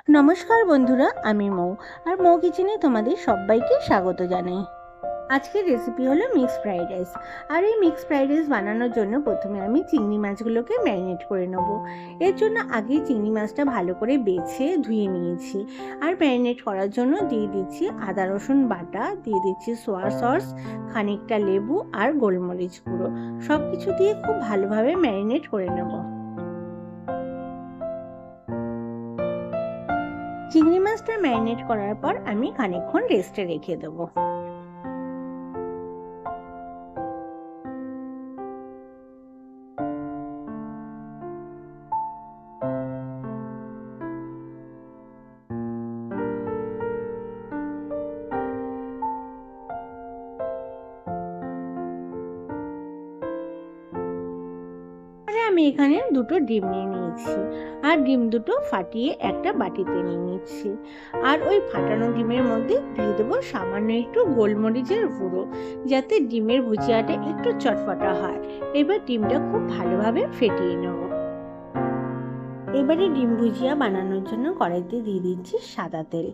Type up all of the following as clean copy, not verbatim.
নমস্কার বন্ধুরা, আমি মৌ আর মৌ কিচেনে তোমাদের সবাইকে স্বাগত জানাই। আজকের রেসিপি হলো মিক্সড ফ্রাইড রাইস। আর এই মিক্সড ফ্রাইড রাইস বানানোর জন্য প্রথমে আমি চিংড়ি মাছগুলোকে ম্যারিনেট করে নেব। এর জন্য আগে চিংড়ি মাছটা ভালো করে বেছে ধুয়ে নিয়েছি। আর ম্যারিনেট করার জন্য দিয়ে দিচ্ছি আদা রসুন বাটা, দিয়ে দিচ্ছি সোয়া সস, খানিকটা লেবু আর গোলমরিচ গুঁড়ো। সব কিছু দিয়ে খুব ভালোভাবে ম্যারিনেট করে নেব। চিংড়ি মাছটা ম্যারিনেট করার পর আমি খানিকক্ষণ রেস্টে রেখে দেবো। আমি এখানে দুটো ডিম নিয়ে নিয়েছি আর ডিম দুটো ফাটিয়ে একটা বাটিতে নিয়ে নিচ্ছি। আর ওই ফাটানো ডিমের মধ্যে দিয়ে দেবো সামান্য একটু গোলমরিচের গুঁড়ো, যাতে ডিমের ভুজিয়াটা একটু চটপটা হয়। এবার ডিমটা খুব ভালোভাবে ফেটিয়ে নেব। এবারে ডিম ভুজিয়া বানানোর জন্য কড়াইতে দিয়ে দিচ্ছি সাদা তেল।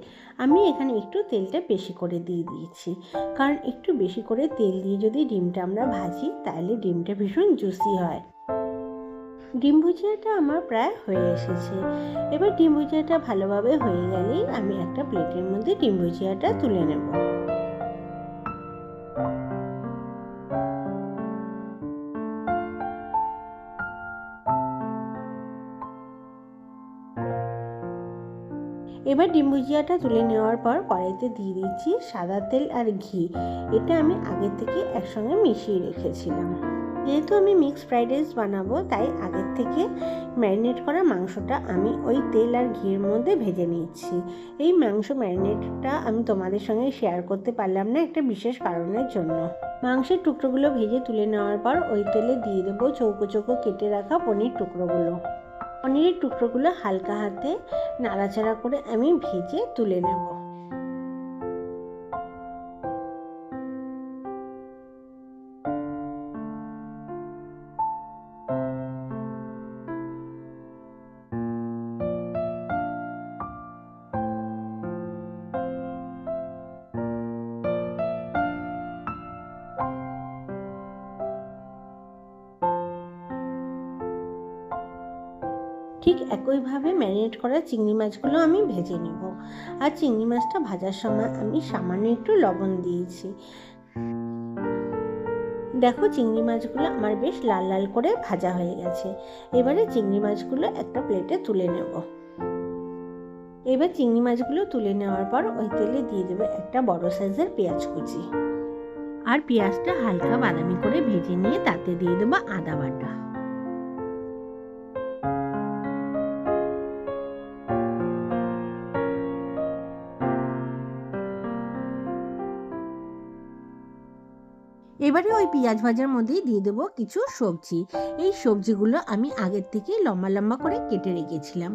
আমি এখানে একটু তেলটা বেশি করে দিয়ে দিয়েছি, কারণ একটু বেশি করে তেল দিয়ে যদি ডিমটা আমরা ভাজি তাহলে ডিমটা ভীষণ জুসি হয়। ডিম ভুজিয়াটা আমার প্রায় হয়ে এসেছে। এবার ডিম ভুজিয়াটা ভালোভাবে হয়ে গেলেই আমি একটা প্লেটের মধ্যে ডিম ভুজিয়াটা তুলে নেব। এবার ডিম ভুজিয়াটা তুলে নেওয়ার পর কড়াইতে দিয়ে দিচ্ছি সাদা তেল আর ঘি। এটা আমি আগে থেকে একসঙ্গে মিশিয়ে রেখেছিলাম। যেহেতু আমি মিক্সড ফ্রাইড রাইস বানাবো, তাই আগের থেকে ম্যারিনেট করা মাংসটা আমি ওই তেল আর ঘির মধ্যে ভেজে নিচ্ছি। এই মাংস ম্যারিনেটটা আমি তোমাদের সঙ্গে শেয়ার করতে পারলাম না একটা বিশেষ কারণের জন্য। মাংসের টুকরোগুলো ভেজে তুলে নেওয়ার পর ওই তেলে দিয়ে দেবো চৌকো চৌকো কেটে রাখা পনির টুকরোগুলো। পনিরের টুকরোগুলো হালকা হাতে নাড়াচাড়া করে আমি ভেজে তুলে নেব। ঠিক একইভাবে ম্যারিনেট করা চিংড়ি মাছগুলো আমি ভেজে নেব। আর চিংড়ি মাছটা ভাজার সময় আমি সামান্য একটু লবণ দিয়েছি। দেখো, চিংড়ি মাছগুলো আমার বেশ লাল লাল করে ভাজা হয়ে গেছে। এবারে চিংড়ি মাছগুলো একটা প্লেটে তুলে নেব। এবার চিংড়ি মাছগুলো তুলে নেওয়ার পর ওই তেলে দিয়ে দেবো একটা বড় সাইজের পেঁয়াজ কুচি। আর পেঁয়াজটা হালকা বাদামি করে ভেজে নিয়ে তাতে দিয়ে দেবো আদা বাটা। এবারে ওই পেঁয়াজ ভাজার মধ্যেই দিয়ে দেবো কিছু সবজি। এই সবজিগুলো আমি আগের থেকে লম্বা লম্বা করে কেটে রেখেছিলাম।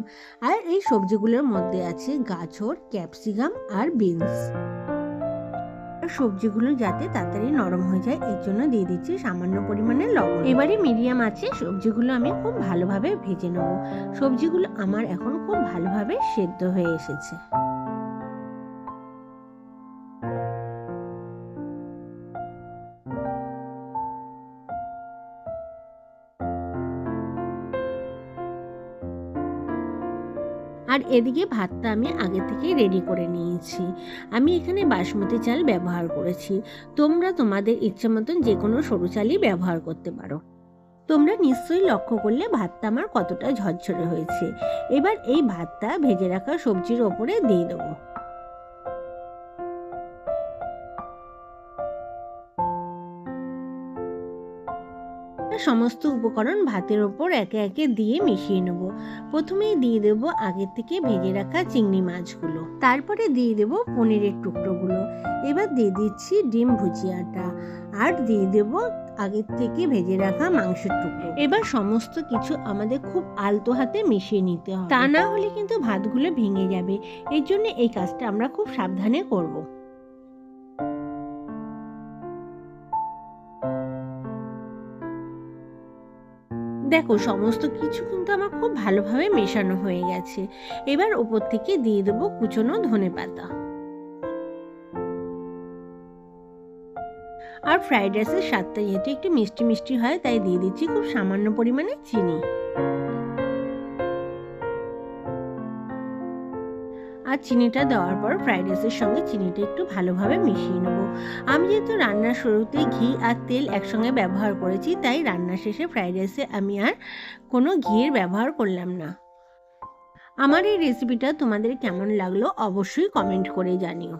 আর এই সবজিগুলোর মধ্যে আছে গাজর, ক্যাপসিকাম আর বিনস। সবজিগুলো যাতে তাড়াতাড়ি নরম হয়ে যায় এর জন্য দিয়ে দিচ্ছি সামান্য পরিমাণে লবণ। এবারে মিডিয়াম আছে সবজিগুলো আমি খুব ভালোভাবে ভেজে নেব। সবজিগুলো আমার এখন খুব ভালোভাবে সেদ্ধ হয়ে এসেছে। আর এদিকে ভাতটা আমি আগে থেকেই রেডি করে নিয়েছি। আমি এখানে বাসমতি চাল ব্যবহার করেছি। তোমরা তোমাদের ইচ্ছে মতন যে কোনো সরু চালই ব্যবহার করতে পারো। তোমরা নিশ্চয়ই লক্ষ্য করলে ভাতটা আমার কতটা ঝরঝরে হয়েছে। এবার এই ভাতটা ভেজে রাখা সবজির ওপরে দিয়ে দেবো। সমস্ত উপকরণ ভাতের ওপর একে একে দিয়ে মিশিয়ে নেব। প্রথমেই দিয়ে দেব আগে থেকে ভেজে রাখা চিংড়ি মাছগুলো, তারপরে দিয়ে দেব পনিরের টুকরোগুলো। এবার দিয়ে দিচ্ছি ডিম ভুজিয়াটা, আর দিয়ে দেব আগের থেকে ভেজে রাখা মাংসের টুকরো। এবার সমস্ত কিছু আমাদের খুব আলতো হাতে মিশিয়ে নিতে হবে, তা না হলে কিন্তু ভাতগুলো ভেঙে যাবে। এর জন্য এই কাজটা আমরা খুব সাবধানে করব। দেখো সমস্ত কিছু কিন্তু আমার খুব ভালোভাবে মেশানো হয়ে গেছে। এবার ওপর থেকে দিয়ে দেবো কুচনো ধনেপাতা। আর ফ্রাইড রাইসের স্বাদটা যেহেতু একটু মিষ্টি মিষ্টি হয়, তাই দিয়ে দিচ্ছি খুব সামান্য পরিমাণে চিনি। আর চিনিটা দেওয়ার পর ফ্রাইড রাইসের সঙ্গে চিনিটা একটু ভালোভাবে মিশিয়ে নেব। আমি যেহেতু রান্নার শুরুতে ঘি আর তেল একসঙ্গে ব্যবহার করেছি, তাই রান্নার শেষে ফ্রাইড রাইসে আমি আর কোনো ঘিয়ের ব্যবহার করলাম না। আমার এই রেসিপিটা তোমাদের কেমন লাগলো অবশ্যই কমেন্ট করে জানিও।